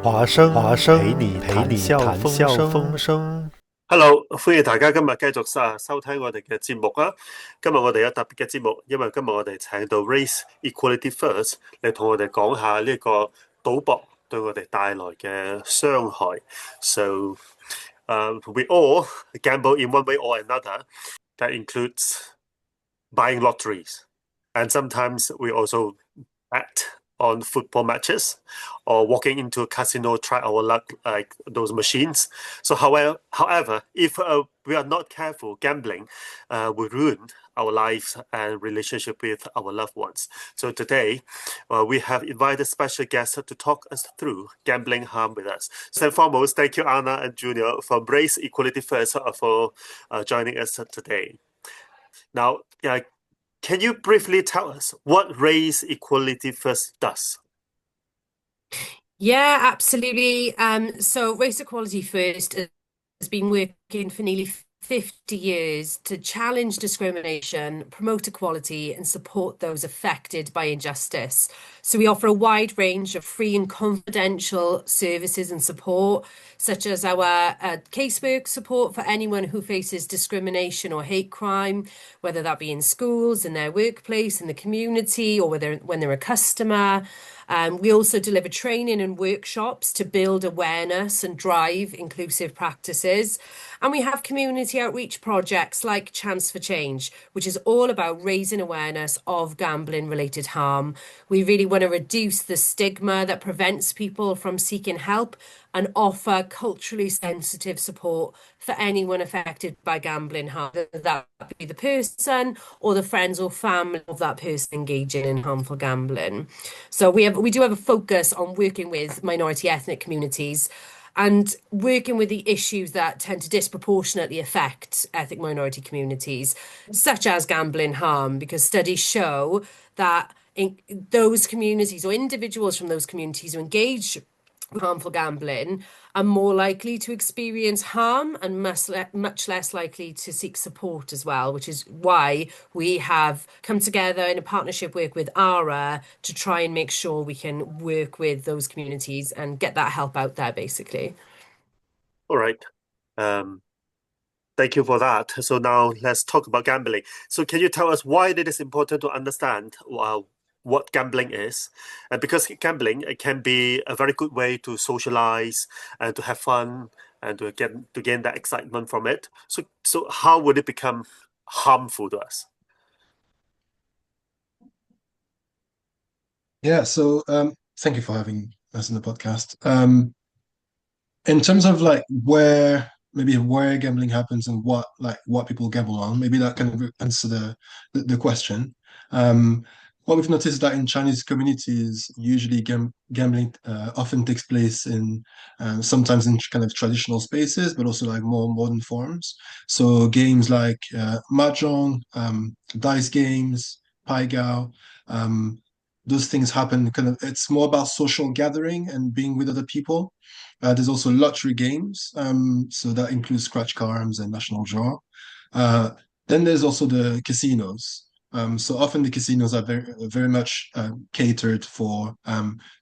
華生陪你談笑風生。Hello，歡迎大家今日繼續收聽我哋嘅節目啊！今日我哋有特別嘅節目，因為今日我哋請到 Race Equality First 嚟同我哋講下呢個賭博對我哋帶來嘅傷害。So, we all gamble in one way or another. That includes buying lotteries, and sometimes we also bet on football matches or walking into a casino, try our luck like those machines. So however, if we are not careful, gambling will ruin our lives and relationship with our loved ones. So today, we have invited special guests to talk us through gambling harm with us. So foremost, thank you, Anna and Junior from Race Equality First for joining us today. Now, can you briefly tell us what Race Equality First does? Yeah, absolutely. So Race Equality First has been working for nearly 50 years to challenge discrimination, promote equality, and support those affected by injustice. So we offer a wide range of free and confidential services and support, such as our casework support for anyone who faces discrimination or hate crime, whether that be in schools, in their workplace, in the community, or when they're a customer. We also deliver training and workshops to build awareness and drive inclusive practices. And we have community outreach projects like Chance for Change, which is all about raising awareness of gambling-related harm. We really want to reduce the stigma that prevents people from seeking help and offer culturally sensitive support for anyone affected by gambling harm, whether that be the person or the friends or family of that person engaging in harmful gambling. So we do have a focus on working with minority ethnic communities and working with the issues that tend to disproportionately affect ethnic minority communities, such as gambling harm, because studies show that in those communities or individuals from those communities who engage with harmful gambling are more likely to experience harm and much less likely to seek support as well, which is why we have come together in a partnership work with ARA to try and make sure we can work with those communities and get that help out there, basically. All right. Thank you for that. So now let's talk about gambling. So can you tell us why it is important to understand what gambling is? And because gambling it can be a very good way to socialize and to have fun and to gain that excitement from it. So how would it become harmful to us? Yeah, so thank you for having us in the podcast. In terms of like where gambling happens and what people gamble on, maybe that can answer the question. What we've noticed is that in Chinese communities, usually gambling often takes place in sometimes in kind of traditional spaces, but also like more modern forms. So games like mahjong, dice games, pai gao, those things happen kind of. It's more about social gathering and being with other people. There's also lottery games, so that includes scratch cards and national draw. Then there's also the casinos. So often the casinos are very much catered for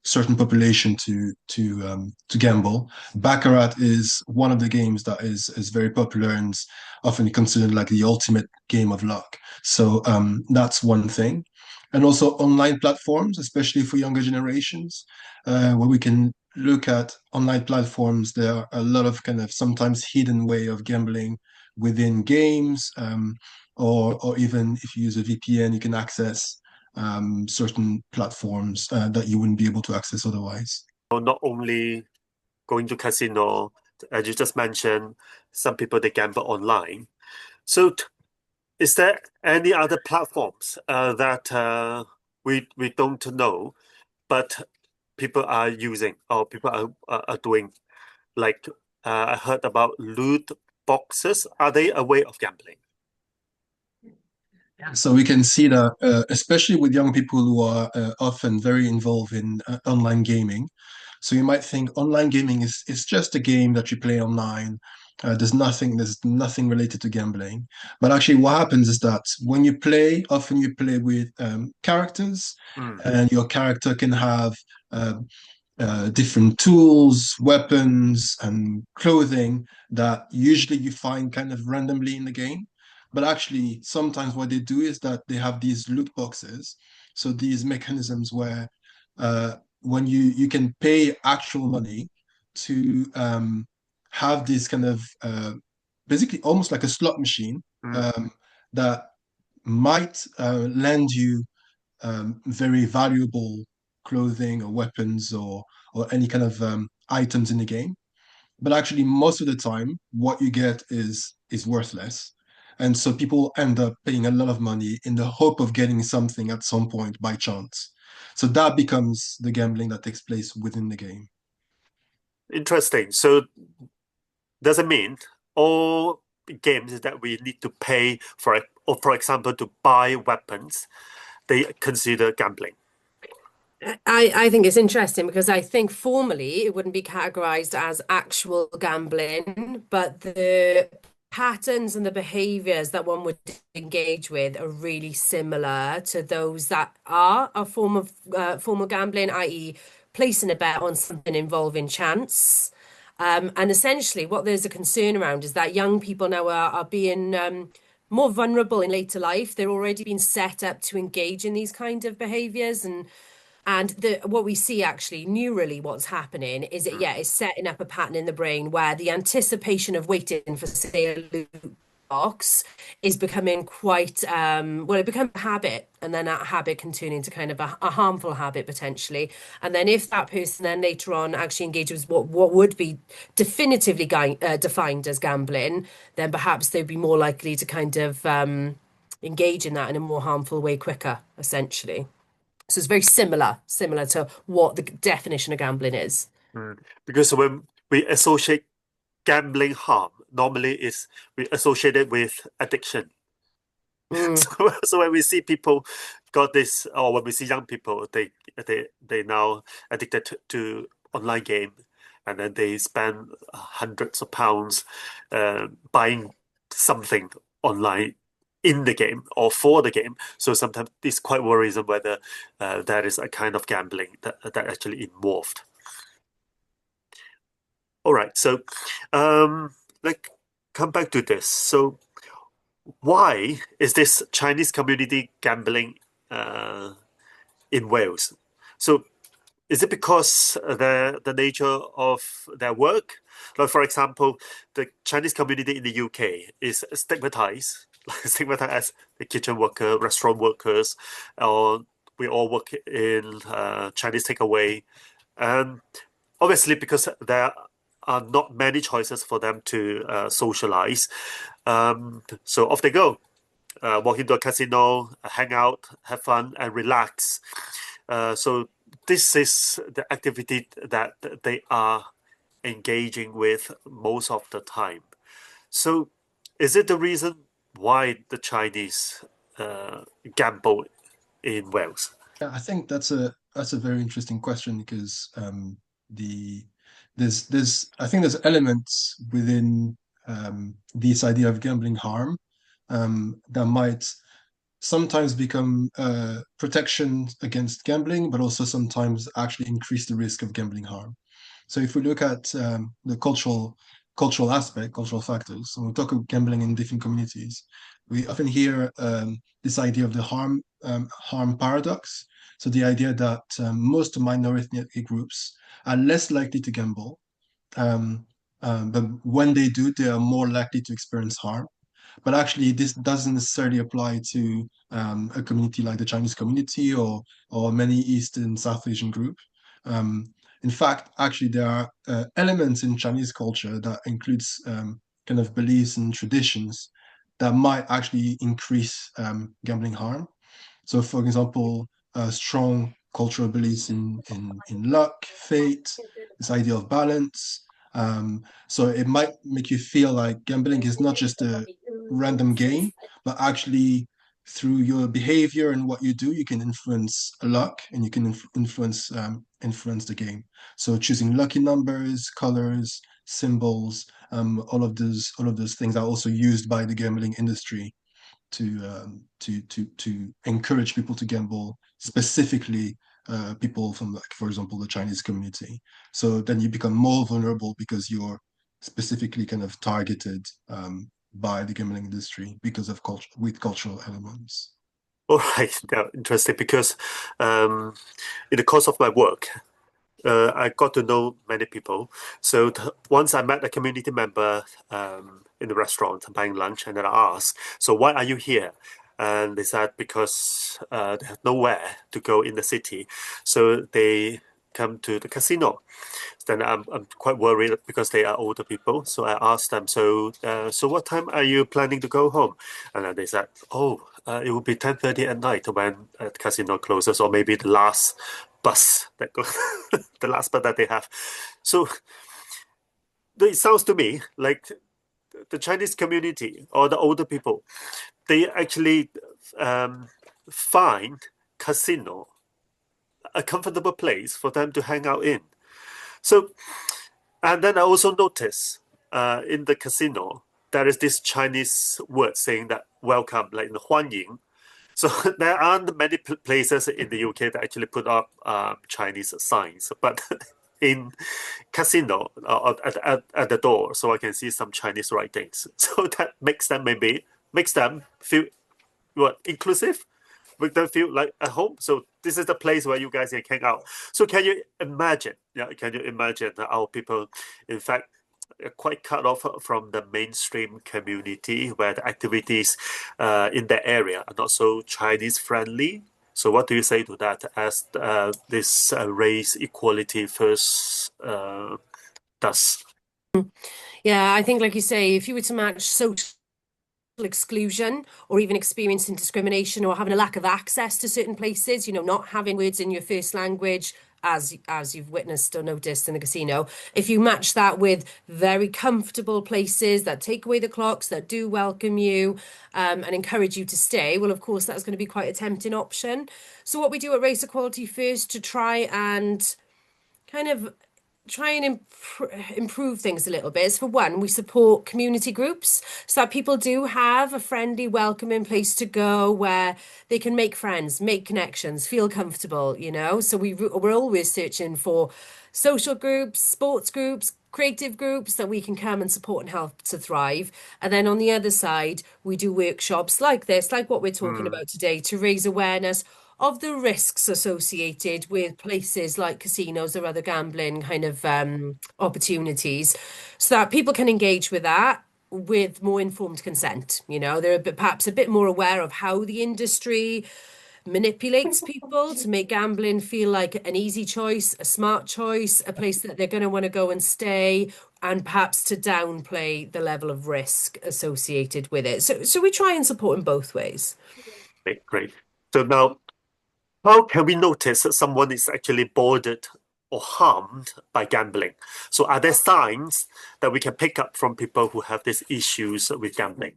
certain population to gamble. Baccarat is one of the games that is very popular and is often considered like the ultimate game of luck. So that's one thing. And also online platforms, especially for younger generations, where we can look at online platforms. There are a lot of kind of sometimes hidden way of gambling within games, or even if you use a VPN, you can access certain platforms that you wouldn't be able to access otherwise. Not only going to casino, as you just mentioned, some people they gamble online. So is there any other platforms that we don't know, but people are using or people are doing? Like I heard about loot boxes. Are they a way of gambling? So we can see that, especially with young people who are often very involved in online gaming. So you might think online gaming is just a game that you play online. There's nothing related to gambling. But actually, what happens is that when you play, often you play with characters, and your character can have different tools, weapons, and clothing that usually you find kind of randomly in the game. But actually, sometimes what they do is that they have these loot boxes. So these mechanisms where when you can pay actual money to have this kind of basically almost like a slot machine that might lend you very valuable clothing or weapons or any kind of items in the game. But actually, most of the time, what you get is worthless. And so people end up paying a lot of money in the hope of getting something at some point by chance. So that becomes the gambling that takes place within the game. Interesting. So does it mean all games that we need to pay for, or for example, to buy weapons, they consider gambling? I think it's interesting because I think formally it wouldn't be categorized as actual gambling, but the patterns and the behaviors that one would engage with are really similar to those that are a form of formal gambling, i.e., placing a bet on something involving chance. And essentially, what there's a concern around is that young people now are being more vulnerable in later life. They're already being set up to engage in these kind of behaviors, and what we see actually neurally what's happening is it's setting up a pattern in the brain where the anticipation of waiting for, say, a loot box is becoming quite it becomes a habit, and then that habit can turn into kind of a harmful habit potentially. And then if that person then later on actually engages with what would be definitively defined as gambling, then perhaps they'd be more likely to kind of engage in that in a more harmful way quicker, essentially. So it's very similar to what the definition of gambling is. Because when we associate gambling harm, normally we associate it with addiction. So when we see people got this, or when we see young people, they now addicted to online game, and then they spend hundreds of pounds buying something online in the game or for the game. So sometimes it's quite worrisome whether that is a kind of gambling that actually involved. All right, so come back to this. So why is this Chinese community gambling in Wales? So is it because the nature of their work? Like, for example, the Chinese community in the UK is stigmatized as the kitchen worker, restaurant workers, or we all work in Chinese takeaway. And obviously, because there are not many choices for them to socialize, so off they go. Walk into a casino, hang out, have fun, and relax. So this is the activity that they are engaging with most of the time. So is it the reason why the Chinese gamble in Wales? Yeah, I think that's a very interesting question because there's I think there's elements within this idea of gambling harm that might sometimes become protection against gambling, but also sometimes actually increase the risk of gambling harm. So if we look at the cultural aspect, cultural factors, and we talk about gambling in different communities, we often hear this idea of the harm paradox. So the idea that most minority ethnic groups are less likely to gamble, but when they do, they are more likely to experience harm. But actually, this doesn't necessarily apply to a community like the Chinese community or many East and South Asian group. In fact, actually, there are elements in Chinese culture that includes kind of beliefs and traditions that might actually increase gambling harm. So, for example, strong cultural beliefs in luck, fate, this idea of balance. So it might make you feel like gambling is not just a random game, but actually through your behavior and what you do, you can influence luck and you can influence the game. So choosing lucky numbers, colors, symbols, all of those things are also used by the gambling industry to encourage people to gamble specifically people from, like, for example, the Chinese community. So then you become more vulnerable because you're specifically kind of targeted by the gambling industry because of cultural elements. All right, yeah, interesting. Because in the course of my work, I got to know many people. So once I met a community member in the restaurant buying lunch, and then I asked, "So why are you here?" And they said because they have nowhere to go in the city, so they come to the casino. Then I'm quite worried because they are older people. So I asked them, so what time are you planning to go home? And then they said, oh, it will be 10:30 at night when the casino closes, or maybe the last bus that goes, the last bus that they have. So it sounds to me like the Chinese community or the older people, they actually find casino a comfortable place for them to hang out in. So, and then I also notice in the casino, there is this Chinese word saying that welcome, like in 欢迎. So there aren't many places in the UK that actually put up Chinese signs, but in casino at the door, so I can see some Chinese writings. So that makes them feel inclusive, make them feel like at home. So this is the place where you guys can hang out. So can you imagine? Yeah, can you imagine that our people, in fact, are quite cut off from the mainstream community, where the activities in the area are not so Chinese friendly? So what do you say to that as this race equality first does? Yeah, I think, like you say, if you were to match social exclusion or even experiencing discrimination or having a lack of access to certain places, not having words in your first language, as you've witnessed or noticed in the casino, if you match that with very comfortable places that take away the clocks, that do welcome you and encourage you to stay, well, of course, that's going to be quite a tempting option. So what we do at Race Equality First to try and improve things a little bit is, for one, we support community groups so that people do have a friendly, welcoming place to go where they can make friends, make connections, feel comfortable, So we're always searching for social groups, sports groups, creative groups that we can come and support and help to thrive. And then on the other side, we do workshops like this, like what we're talking about today, to raise awareness of the risks associated with places like casinos or other gambling kind of opportunities, so that people can engage with that with more informed consent. They're perhaps a bit more aware of how the industry manipulates people to make gambling feel like an easy choice, a smart choice, a place that they're going to want to go and stay, and perhaps to downplay the level of risk associated with it. So we try and support in both ways. Great. So now, how can we notice that someone is actually bothered or harmed by gambling? So are there signs that we can pick up from people who have these issues with gambling?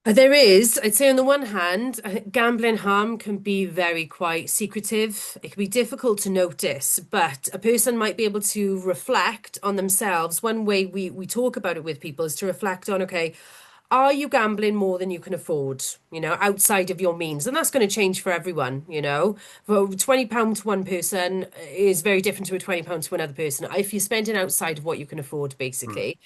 There is. I'd say on the one hand, gambling harm can be very quite secretive. It can be difficult to notice, but a person might be able to reflect on themselves. One way we talk about it with people is to reflect on, okay, are you gambling more than you can afford, outside of your means? And that's going to change for everyone, For £20 to one person is very different to a £20 to another person. If you're spending outside of what you can afford, basically.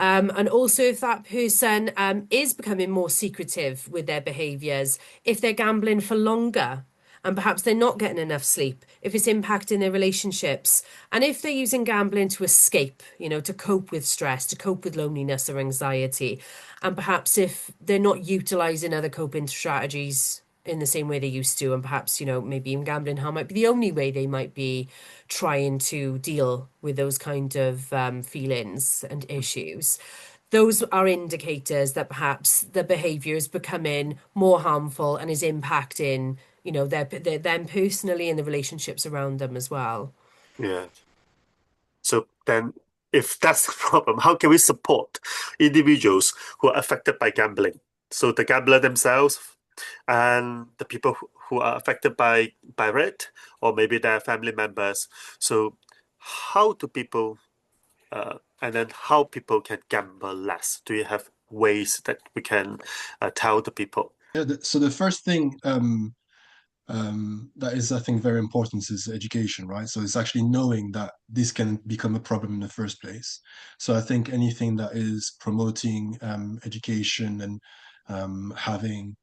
And also if that person is becoming more secretive with their behaviours, if they're gambling for longer, and perhaps they're not getting enough sleep, if it's impacting their relationships, and if they're using gambling to escape, to cope with stress, to cope with loneliness or anxiety, and perhaps if they're not utilising other coping strategies in the same way they used to, and perhaps, maybe even gambling harm might be the only way they might be trying to deal with those kind of feelings and issues. Those are indicators that perhaps the behaviour is becoming more harmful and is impacting, them personally and the relationships around them as well. Yeah. So then, if that's the problem, how can we support individuals who are affected by gambling? So the gambler themselves and the people who are affected by it, or maybe their family members. So how do people, and then how people can gamble less? Do you have ways that we can tell the people? Yeah, so the first thing that is, I think, very important is education, right? So it's actually knowing that this can become a problem in the first place. So I think anything that is promoting education and having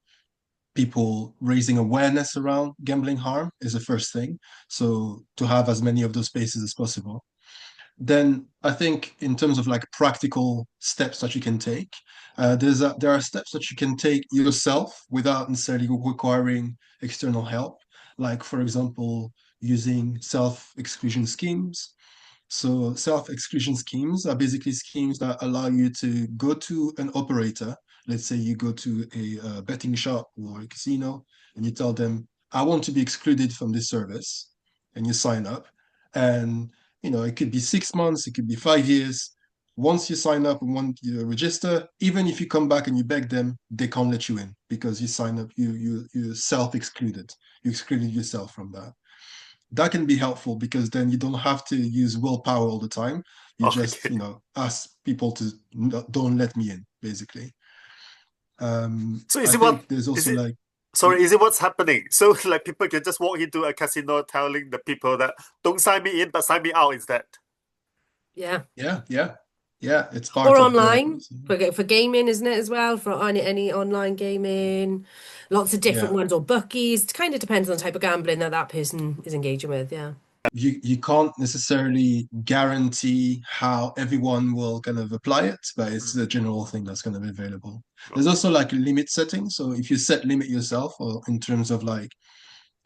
people raising awareness around gambling harm is the first thing. So to have as many of those spaces as possible. Then I think in terms of like practical steps that you can take, there are steps that you can take yourself without necessarily requiring external help. Like for example, using self-exclusion schemes. So self-exclusion schemes are basically schemes that allow you to go to an operator. Let's say you go to a betting shop or a casino and you tell them, I want to be excluded from this service, and you sign up. And it could be 6 months, it could be 5 years. Once you sign up and once you register, even if you come back and you beg them, they can't let you in because you sign up, you self-excluded. You excluded yourself from that. That can be helpful because then you don't have to use willpower all the time. You just, Okay. ask people to don't let me in, basically. So I is it what think there's is also it? like, Sorry, is it what's happening? So like people can just walk into a casino telling the people that don't sign me in, but sign me out instead. Yeah. yeah, it's Or part of the, online for gaming, isn't it, as well? For any online gaming, lots of different yeah. ones, or bookies. It kind of depends on the type of gambling that person is engaging with. Yeah. You can't necessarily guarantee how everyone will kind of apply it, but it's the general thing that's going to be available. There's Okay. also like a limit setting. So if you set limit yourself, or in terms of like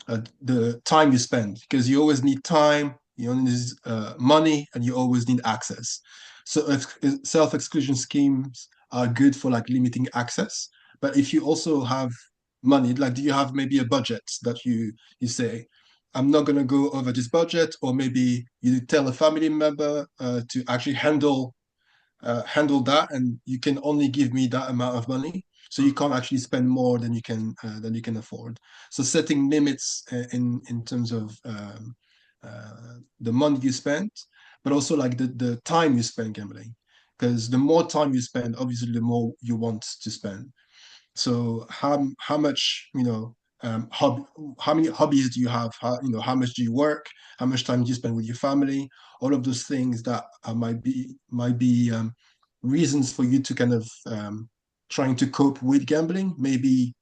the time you spend, because you always need time, you only need money, and you always need access. So self-exclusion schemes are good for like limiting access. But if you also have money, like do you have maybe a budget that you say, I'm not going to go over this budget, or maybe you tell a family member to actually handle that, and you can only give me that amount of money, so you can't actually spend more than you can afford. So setting limits in terms of the money you spend, but also like the time you spend gambling, because the more time you spend, obviously the more you want to spend. So how much, how many hobbies do you have? How much do you work? How much time do you spend with your family? All of those things that might be reasons for you to kind of trying to cope with gambling. Maybe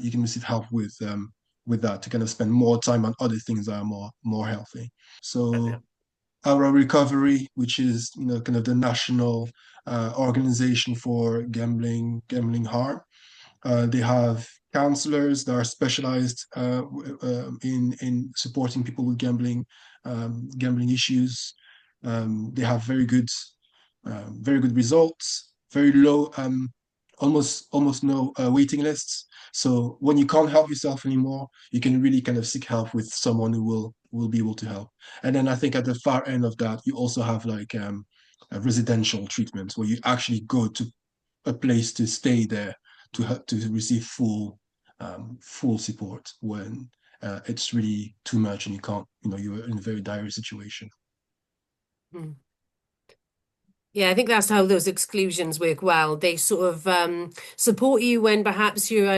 you can receive help with that, to kind of spend more time on other things that are more healthy. Yeah. So our recovery, which is kind of the national organization for gambling harm. They have counselors that are specialized in supporting people with gambling issues. They have very good results, very low, almost no waiting lists. So when you can't help yourself anymore, you can really kind of seek help with someone who will be able to help. And then I think at the far end of that, you also have like a residential treatment where you actually go to a place to stay there to receive full support when it's really too much and you can't, you're in a very dire situation. Mm. Yeah, I think that's how those exclusions work well. They sort of support you when perhaps your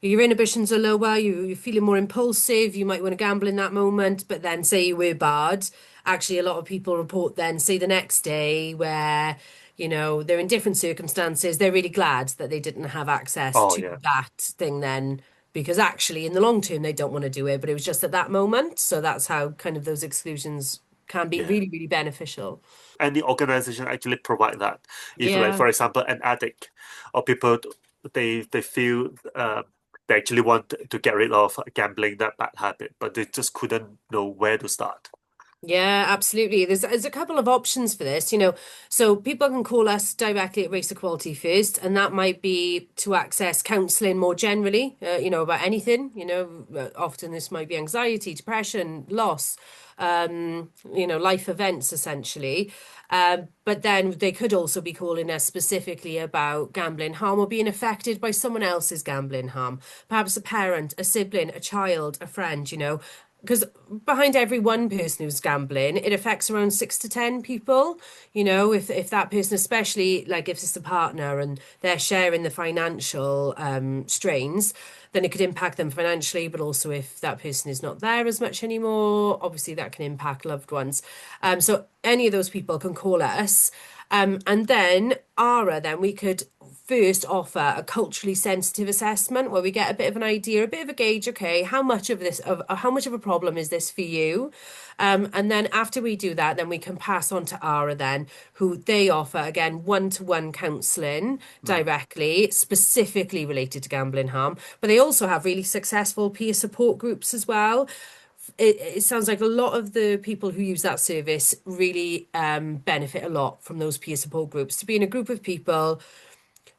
inhibitions are lower, you're feeling more impulsive, you might want to gamble in that moment, but then say you were bad. Actually, a lot of people report then, say the next day, where, they're in different circumstances, they're really glad that they didn't have access Oh to yeah. that thing then, because actually in the long term they don't want to do it, but it was just at that moment. So that's how kind of those exclusions can be Yeah. really, really beneficial. Any organization actually provide that. If like Yeah. for example an addict or people they feel they actually want to get rid of gambling, that bad habit, but they just couldn't know where to start. Yeah, absolutely. There's a couple of options for this, So people can call us directly at Race Equality First, and that might be to access counselling more generally, about anything, often this might be anxiety, depression, loss, life events essentially. But then they could also be calling us specifically about gambling harm or being affected by someone else's gambling harm, perhaps a parent, a sibling, a child, a friend, because behind every one person who's gambling, it affects around 6 to 10 people. You know, if that person, especially like if it's a partner and they're sharing the financial strains, then it could impact them financially. But also, if that person is not there as much anymore, obviously that can impact loved ones. So any of those people can call us. And then ARA, then we could first offer a culturally sensitive assessment where we get a bit of an idea, a bit of a gauge, okay, how much of how much of a problem is this for you? And then after we do that, then we can pass on to ARA then, who they offer, again, one-to-one counselling directly, specifically related to gambling harm. But they also have really successful peer support groups as well. It sounds like a lot of the people who use that service really benefit a lot from those peer support groups, to be in a group of people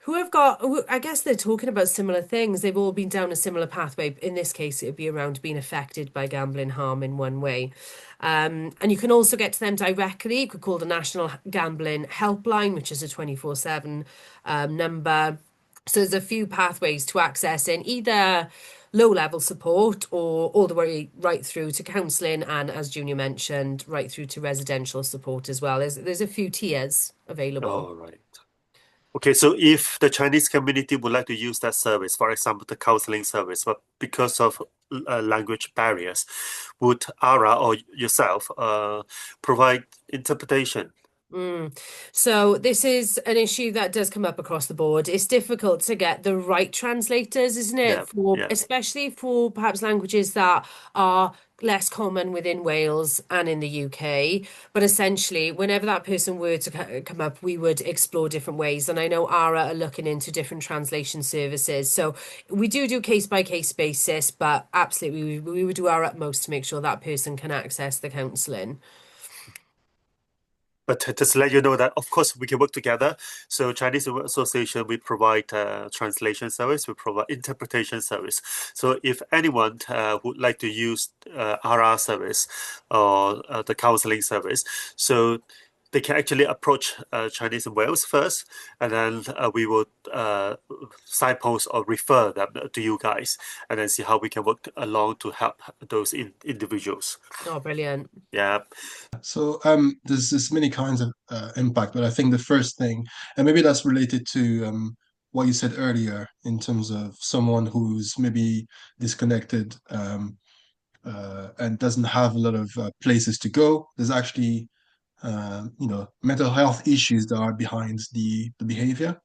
who have I guess they're talking about similar things. They've all been down a similar pathway. In this case, it would be around being affected by gambling harm in one way. And you can also get to them directly. You could call the National Gambling Helpline, which is a 24/7 number. So there's a few pathways to accessing either low-level support or all the way right through to counselling, and as Junior mentioned, right through to residential support as well. There's a few tiers available. All right. Okay, so if the Chinese community would like to use that service, for example, the counseling service, but because of language barriers, would ARA or yourself provide interpretation? So this is an issue that does come up across the board. It's difficult to get the right translators, isn't it? Especially for perhaps languages that are less common within Wales and in the UK. But essentially, whenever that person were to come up, we would explore different ways. And I know ARA are looking into different translation services. So we do case by case basis, but absolutely we would do our utmost to make sure that person can access the counselling. But just to let you know that, of course, we can work together. So Chinese Association, we provide translation service, we provide interpretation service. So if anyone would like to use RR service or the counseling service, so they can actually approach Chinese in Wales first, and then we will signpost or refer them to you guys, and then see how we can work along to help those individuals. Oh, brilliant. Yeah. So there's many kinds of impact, but I think the first thing, and maybe that's related to what you said earlier in terms of someone who's maybe disconnected and doesn't have a lot of places to go. There's actually mental health issues that are behind the behavior.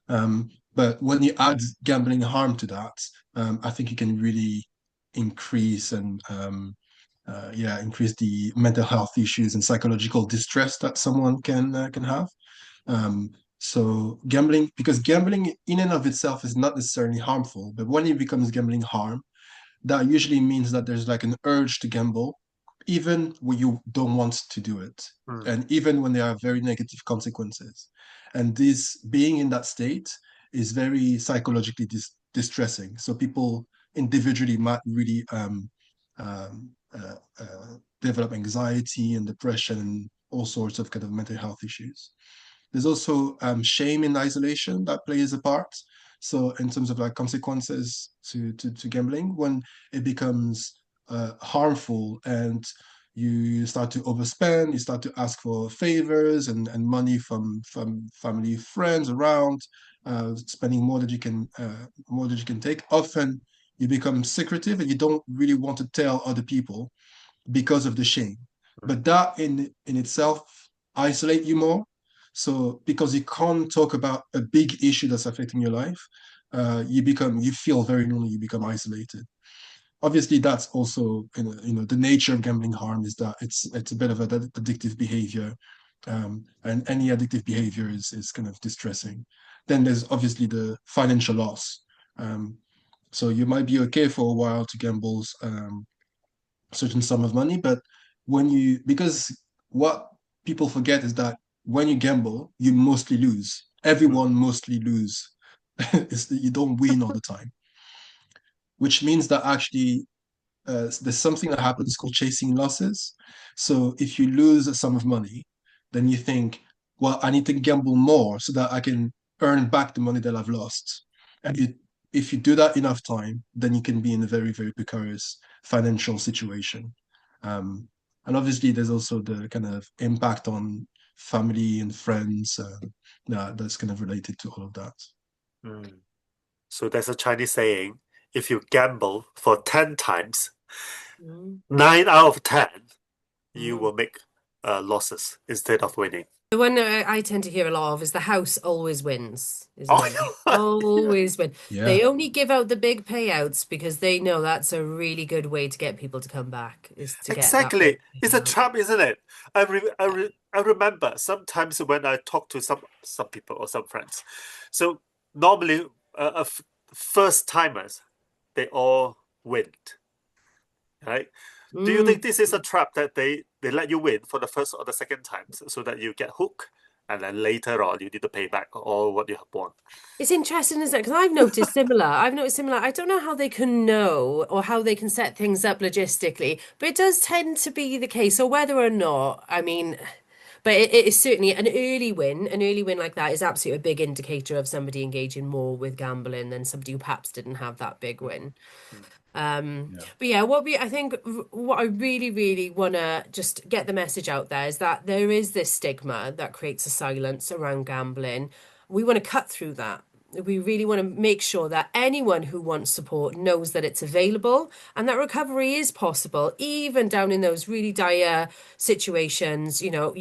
But when you add gambling harm to that, I think you can really increase increase the mental health issues and psychological distress that someone can have. So gambling, because gambling in and of itself is not necessarily harmful, but when it becomes gambling harm, that usually means that there's like an urge to gamble, even when you don't want to do it, and even when there are very negative consequences. And this being in that state is very psychologically distressing. So people individually might really develop anxiety and depression and all sorts of kind of mental health issues. There's also shame and isolation that plays a part. So in terms of like consequences to gambling, when it becomes harmful and you start to overspend, you start to ask for favors and money from family, friends around, spending more than you can take. Often you become secretive and you don't really want to tell other people because of the shame. But that in itself isolate you more. So because you can't talk about a big issue that's affecting your life, you feel very lonely, you become isolated. Obviously, that's also the nature of gambling harm is that it's a bit of an addictive behavior, and any addictive behavior is kind of distressing. Then there's obviously the financial loss. So you might be okay for a while to gamble certain sum of money, but because what people forget is that when you gamble, you mostly lose. Everyone mostly lose. You don't win all the time, which means that actually there's something that happens called chasing losses. So if you lose a sum of money, then you think, well, I need to gamble more so that I can earn back the money that I've lost. And if you do that enough time, then you can be in a very, very precarious financial situation. And obviously, there's also the kind of impact on family and friends that's kind of related to all of that. So there's a Chinese saying, if you gamble for 10 times, 9 out of 10, you will make losses instead of winning. The one I tend to hear a lot of is the house always wins, isn't it? They always win. Yeah. They only give out the big payouts because they know that's a really good way to get people to come back, is to get that Exactly. big It's a payout. trap, isn't it? I remember sometimes when I talk to some people or some friends. So normally, first timers, they all win, right? Do you think this is a trap that they let you win for the first or the second time so that you get hooked and then later on you need to pay back all what you have won? It's interesting, isn't it? Because I've noticed similar. I don't know how they can know or how they can set things up logistically, but it does tend to be the case. So whether or not, I mean, but it is certainly an early win. An early win like that is absolutely a big indicator of somebody engaging more with gambling than somebody who perhaps didn't have that big win. But yeah, I think what I really, really want to just get the message out there is that there is this stigma that creates a silence around gambling. We want to cut through that. We really want to make sure that anyone who wants support knows that it's available and that recovery is possible, even down in those really dire situations. You know,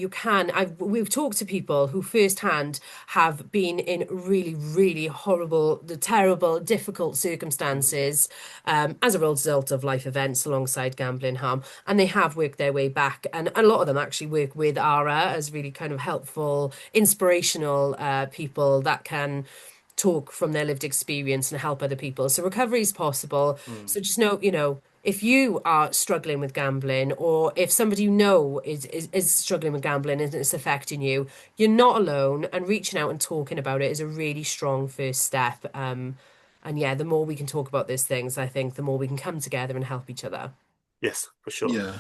we've talked to people who firsthand have been in really, really horrible, terrible, difficult circumstances as a result of life events alongside gambling harm, and they have worked their way back. And a lot of them actually work with ARA as really kind of helpful, inspirational people that can talk from their lived experience and help other people. So recovery is possible. So just know, you know, if you are struggling with gambling, or if somebody you know is struggling with gambling and it's affecting you, you're not alone, and reaching out and talking about it is a really strong first step. And yeah, the more we can talk about these things, I think the more we can come together and help each other. Yes, for sure. Yeah.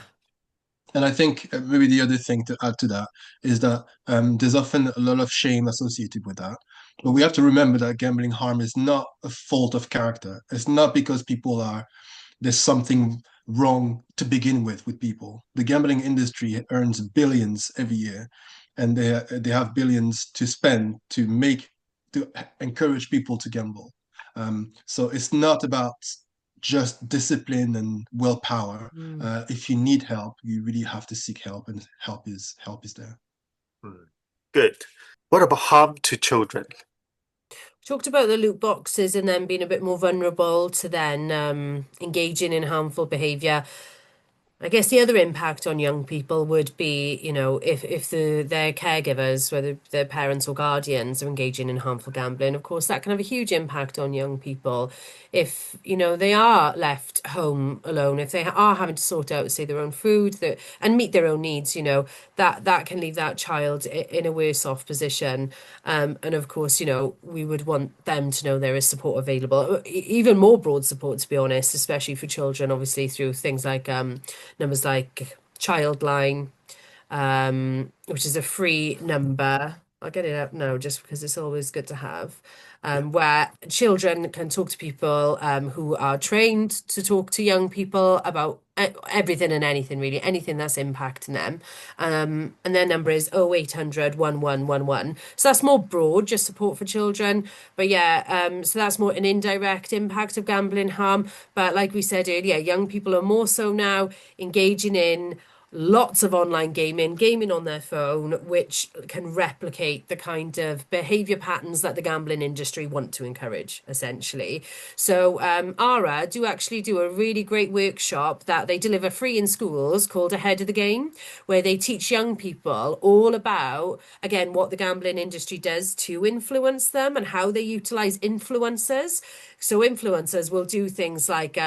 And I think maybe the other thing to add to that is that there's often a lot of shame associated with that. But we have to remember that gambling harm is not a fault of character. It's not because there's something wrong to begin with people. The gambling industry earns billions every year, and they have billions to spend to encourage people to gamble. So it's not about just discipline and willpower. If you need help, you really have to seek help, and help is there. Good. What about harm to children? Talked about the loot boxes and then being a bit more vulnerable to then engaging in harmful behavior. I guess the other impact on young people would be, you know, if their caregivers, whether their parents or guardians, are engaging in harmful gambling, of course, that can have a huge impact on young people. If, you know, they are left home alone, if they are having to sort out, say, their own food and meet their own needs, you know, that can leave that child in a worse off position. And of course, you know, we would want them to know there is support available, even more broad support, to be honest, especially for children, obviously, through things like numbers like Childline, which is a free number. I'll get it up now just because it's always good to have, where children can talk to people who are trained to talk to young people about everything and anything, really, anything that's impacting them. And their number is 0800 1111. So that's more broad, just support for children. But yeah, so that's more an indirect impact of gambling harm. But like we said earlier, young people are more so now engaging in lots of online gaming on their phone, which can replicate the kind of behavior patterns that the gambling industry want to encourage, essentially. So ARA do actually do a really great workshop that they deliver free in schools called Ahead of the Game, where they teach young people all about, again, what the gambling industry does to influence them and how they utilize influencers. So influencers will do things like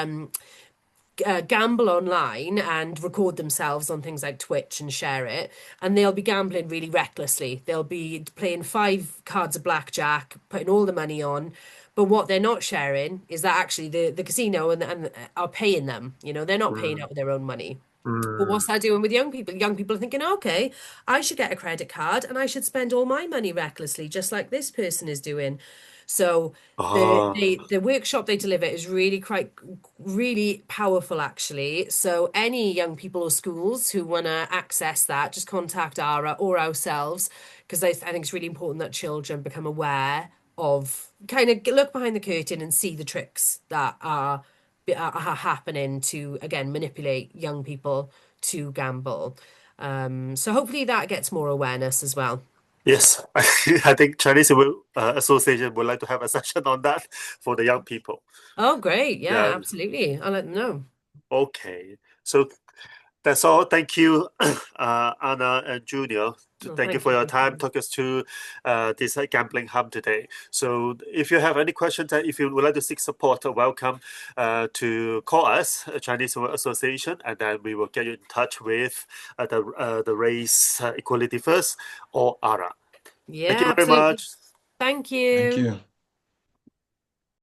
gamble online and record themselves on things like Twitch and share it, and they'll be gambling really recklessly. They'll be playing 5 cards of blackjack, putting all the money on, but what they're not sharing is that actually the casino and are paying them. You know, they're not paying out of their own money. But what's that doing with young people? Young people are thinking, okay, I should get a credit card and I should spend all my money recklessly, just like this person is doing. So the workshop they deliver is really powerful, actually. So any young people or schools who want to access that, just contact Ara or ourselves, because I think it's really important that children become aware of, kind of look behind the curtain and see the tricks that are happening to, again, manipulate young people to gamble. So hopefully that gets more awareness as well. Yes, I think Chinese Association would like to have a session on that for the young people. Oh, great. Yeah, absolutely. I'll let them know. Okay. So that's all. Thank you, Anna and Junior. Thank you for your time. Talk us through this gambling hub today. So if you have any questions, if you would like to seek support, welcome to call us, Chinese Association, and then we will get you in touch with the Race Equality First or ARA. Yeah, Thank you very absolutely. much. Thank you. Thank you.